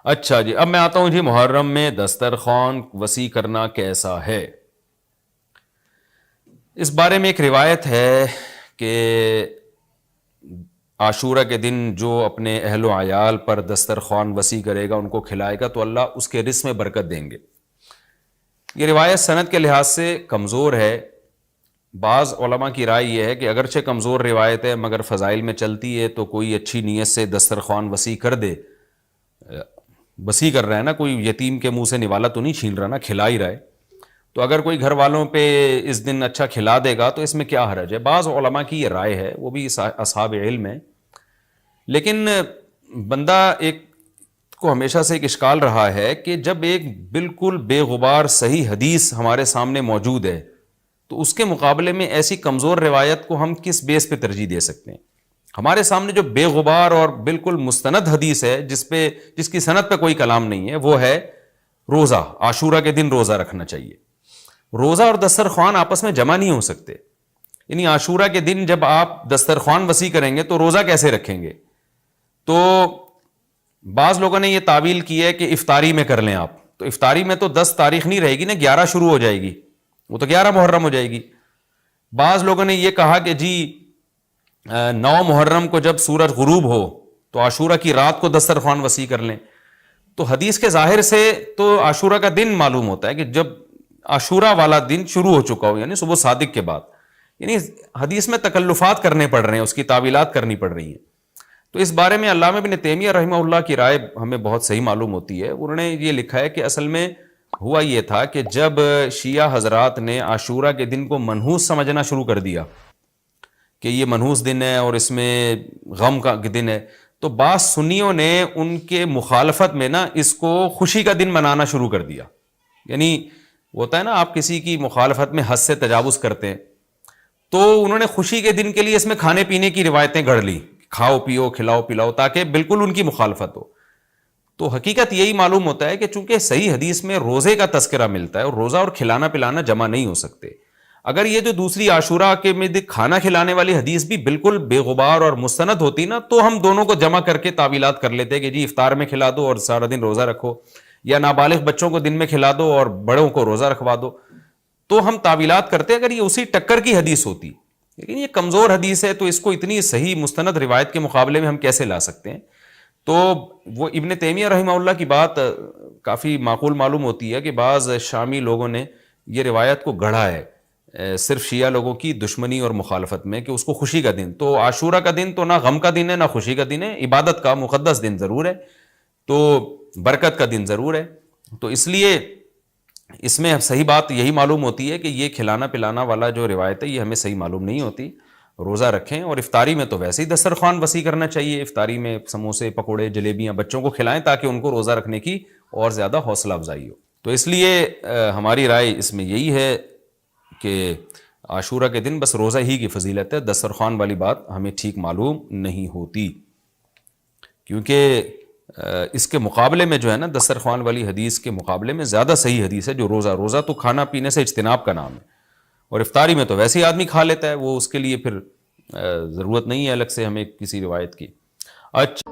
اچھا جی، اب میں آتا ہوں جی محرم میں دسترخوان وسیع کرنا کیسا ہے. اس بارے میں ایک روایت ہے کہ عاشورہ کے دن جو اپنے اہل و عیال پر دسترخوان وسیع کرے گا، ان کو کھلائے گا، تو اللہ اس کے رزق میں برکت دیں گے. یہ روایت سند کے لحاظ سے کمزور ہے. بعض علماء کی رائے یہ ہے کہ اگرچہ کمزور روایت ہے مگر فضائل میں چلتی ہے، تو کوئی اچھی نیت سے دسترخوان وسیع کر دے. وسیع کر رہا ہے نا، کوئی یتیم کے منہ سے نوالا تو نہیں چھین رہا نا، کھلا ہی رہا ہے. تو اگر کوئی گھر والوں پہ اس دن اچھا کھلا دے گا تو اس میں کیا حرج ہے. بعض علماء کی یہ رائے ہے، وہ بھی اصحاب علم ہے. لیکن بندہ ایک کو ہمیشہ سے ایک اشکال رہا ہے کہ جب ایک بالکل بے غبار صحیح حدیث ہمارے سامنے موجود ہے تو اس کے مقابلے میں ایسی کمزور روایت کو ہم کس بیس پہ ترجیح دے سکتے ہیں. ہمارے سامنے جو بے غبار اور بالکل مستند حدیث ہے، جس کی سند پہ کوئی کلام نہیں ہے، وہ ہے روزہ. عاشورہ کے دن روزہ رکھنا چاہیے. روزہ اور دسترخوان آپس میں جمع نہیں ہو سکتے. یعنی عاشورہ کے دن جب آپ دسترخوان وسیع کریں گے تو روزہ کیسے رکھیں گے؟ تو بعض لوگوں نے یہ تعویل کی ہے کہ افطاری میں کر لیں آپ. تو افطاری میں تو 10 تاریخ نہیں رہے گی نا، 11 شروع ہو جائے گی، وہ تو 11 محرم ہو جائے گی. بعض لوگوں نے یہ کہا کہ جی 9 محرم کو جب سورج غروب ہو تو عاشورہ کی رات کو دسترخوان وسیع کر لیں. تو حدیث کے ظاہر سے تو عاشورہ کا دن معلوم ہوتا ہے کہ جب عاشورہ والا دن شروع ہو چکا ہو، یعنی صبح صادق کے بعد. یعنی حدیث میں تکلفات کرنے پڑ رہے ہیں، اس کی تعویلات کرنی پڑ رہی ہیں. تو اس بارے میں علامہ ابن تیمیہ رحمہ اللہ کی رائے ہمیں بہت صحیح معلوم ہوتی ہے. انہوں نے یہ لکھا ہے کہ اصل میں ہوا یہ تھا کہ جب شیعہ حضرات نے عاشورہ کے دن کو منحوس سمجھنا شروع کر دیا کہ یہ منحوس دن ہے اور اس میں غم کا دن ہے، تو بعض سنیوں نے ان کے مخالفت میں نا اس کو خوشی کا دن منانا شروع کر دیا. یعنی ہوتا ہے نا، آپ کسی کی مخالفت میں حد سے تجاوز کرتے ہیں، تو انہوں نے خوشی کے دن کے لیے اس میں کھانے پینے کی روایتیں گڑھ لی، کھاؤ پیو کھلاؤ پلاؤ، تاکہ بالکل ان کی مخالفت ہو. تو حقیقت یہی معلوم ہوتا ہے کہ چونکہ صحیح حدیث میں روزے کا تذکرہ ملتا ہے، اور روزہ اور کھلانا پلانا جمع نہیں ہو سکتے. اگر یہ جو دوسری عاشورہ کے میں کھانا کھلانے والی حدیث بھی بالکل بے غبار اور مستند ہوتی نا، تو ہم دونوں کو جمع کر کے تعویلات کر لیتے کہ جی افطار میں کھلا دو اور سارا دن روزہ رکھو، یا نابالغ بچوں کو دن میں کھلا دو اور بڑوں کو روزہ رکھوا دو. تو ہم تعویلات کرتے اگر یہ اسی ٹکر کی حدیث ہوتی. لیکن یہ کمزور حدیث ہے، تو اس کو اتنی صحیح مستند روایت کے مقابلے میں ہم کیسے لا سکتے ہیں؟ تو وہ ابن تیمیہ رحمہ اللہ کی بات کافی معقول معلوم ہوتی ہے کہ بعض شامی لوگوں نے یہ روایت کو گڑھا ہے صرف شیعہ لوگوں کی دشمنی اور مخالفت میں، کہ اس کو خوشی کا دن. تو عاشورہ کا دن تو نہ غم کا دن ہے نہ خوشی کا دن ہے، عبادت کا مقدس دن ضرور ہے، تو برکت کا دن ضرور ہے. تو اس لیے اس میں صحیح بات یہی معلوم ہوتی ہے کہ یہ کھلانا پلانا والا جو روایت ہے یہ ہمیں صحیح معلوم نہیں ہوتی. روزہ رکھیں، اور افطاری میں تو ویسے ہی دسترخوان وسیع کرنا چاہیے. افطاری میں سموسے پکوڑے جلیبیاں بچوں کو کھلائیں تاکہ ان کو روزہ رکھنے کی اور زیادہ حوصلہ افزائی ہو. تو اس لیے ہماری رائے اس میں یہی ہے کہ عاشورہ کے دن بس روزہ ہی کی فضیلت ہے، دسترخوان والی بات ہمیں ٹھیک معلوم نہیں ہوتی. کیونکہ اس کے مقابلے میں جو ہے نا، دسترخوان والی حدیث کے مقابلے میں زیادہ صحیح حدیث ہے جو روزہ تو کھانا پینے سے اجتناب کا نام ہے، اور افطاری میں تو ویسے ہی آدمی کھا لیتا ہے، وہ اس کے لیے پھر ضرورت نہیں ہے الگ سے ہمیں کسی روایت کی. اچھا